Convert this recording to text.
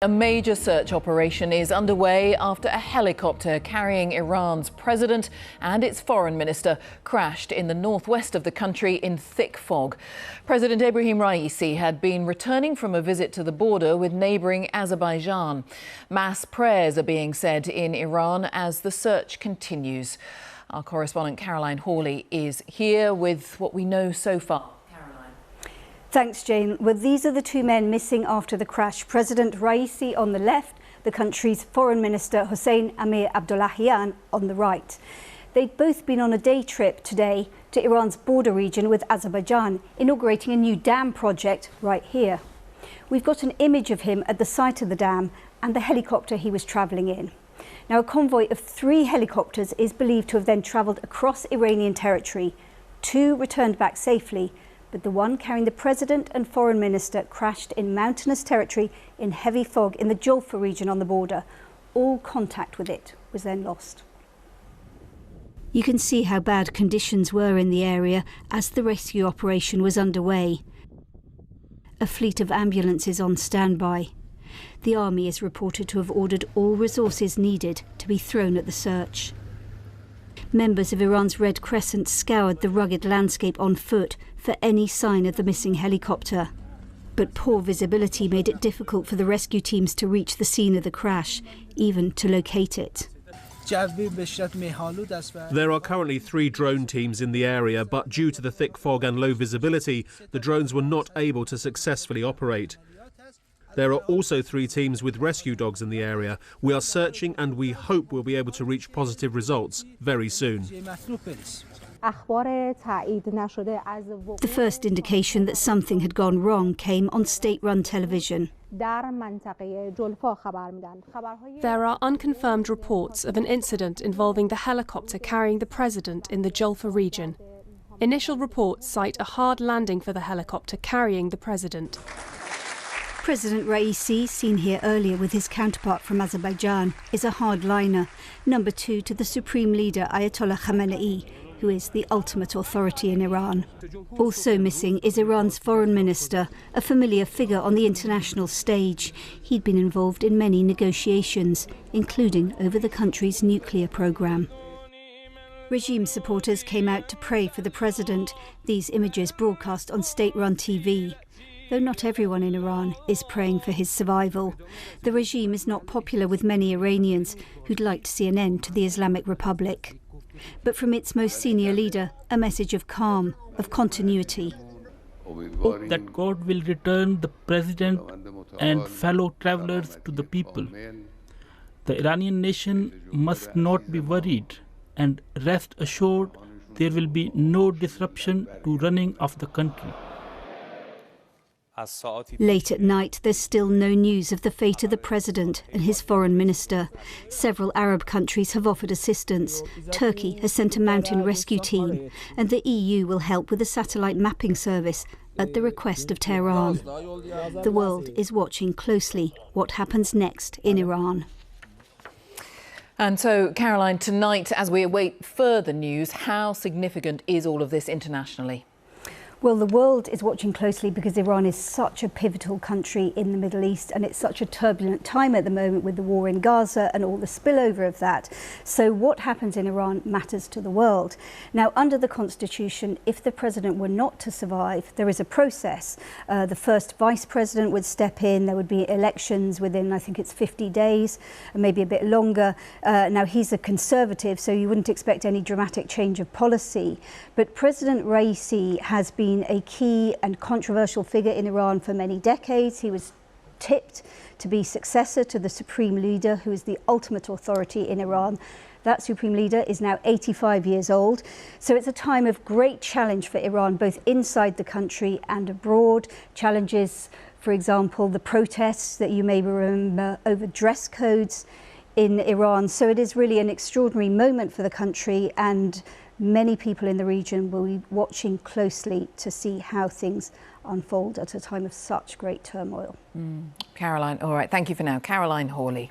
A major search operation is underway after a helicopter carrying Iran's president and its foreign minister crashed in the northwest of the country in thick fog. President Ibrahim Raisi had been returning from a visit to the border with neighbouring Azerbaijan. Mass prayers are being said in Iran as the search continues. Our correspondent Caroline Hawley is here with what we know so far. Thanks, Jane. Well, these are the two men missing after the crash. President Raisi on the left, the country's foreign minister Hossein Amir Abdollahian on the right. They'd both been on a day trip today to Iran's border region with Azerbaijan, inaugurating a new dam project right here. We've got an image of him at the site of the dam and the helicopter he was travelling in. Now, a convoy of 3 helicopters is believed to have then travelled across Iranian territory. 2 returned back safely, but the one carrying the president and foreign minister crashed in mountainous territory in heavy fog in the Julfa region on the border. All contact with it was then lost. You can see how bad conditions were in the area as the rescue operation was underway. A fleet of ambulances on standby. The army is reported to have ordered all resources needed to be thrown at the search. Members of Iran's Red Crescent scoured the rugged landscape on foot for any sign of the missing helicopter. But poor visibility made it difficult for the rescue teams to reach the scene of the crash, even to locate it. There are currently 3 drone teams in the area, but due to the thick fog and low visibility, the drones were not able to successfully operate. There are also 3 teams with rescue dogs in the area. We are searching and we hope we'll be able to reach positive results very soon. The first indication that something had gone wrong came on state-run television. There are unconfirmed reports of an incident involving the helicopter carrying the president in the Julfa region. Initial reports cite a hard landing for the helicopter carrying the president. President Raisi, seen here earlier with his counterpart from Azerbaijan, is a hardliner, number 2 to the supreme leader Ayatollah Khamenei, who is the ultimate authority in Iran. Also missing is Iran's foreign minister, a familiar figure on the international stage. He'd been involved in many negotiations, including over the country's nuclear program. Regime supporters came out to pray for the president, these images broadcast on state-run TV. Though not everyone in Iran is praying for his survival. The regime is not popular with many Iranians who'd like to see an end to the Islamic Republic. But from its most senior leader, a message of calm, of continuity. Hope that God will return the president and fellow travelers to the people. The Iranian nation must not be worried, and rest assured there will be no disruption to running of the country. Late at night, there's still no news of the fate of the president and his foreign minister. Several Arab countries have offered assistance. Turkey has sent a mountain rescue team, and the EU will help with a satellite mapping service at the request of Tehran. The world is watching closely what happens next in Iran. And so, Caroline, tonight, as we await further news, how significant is all of this internationally? Well, the world is watching closely because Iran is such a pivotal country in the Middle East, and it's such a turbulent time at the moment with the war in Gaza and all the spillover of that. So what happens in Iran matters to the world. Now, under the constitution, if the president were not to survive, there is a process. The first vice president would step in. There would be elections within, I think it's 50 days, maybe a bit longer. Now, he's a conservative, so you wouldn't expect any dramatic change of policy. But President Raisi has been a key and controversial figure in Iran for many decades. He was tipped to be successor to the supreme leader, who is the ultimate authority in Iran. That supreme leader is now 85 years old. So it's a time of great challenge for Iran, both inside the country and abroad. Challenges, for example, the protests that you may remember over dress codes in Iran. So it is really an extraordinary moment for the country, and many people in the region will be watching closely to see how things unfold at a time of such great turmoil. Caroline, all right, thank you for now. Caroline Hawley.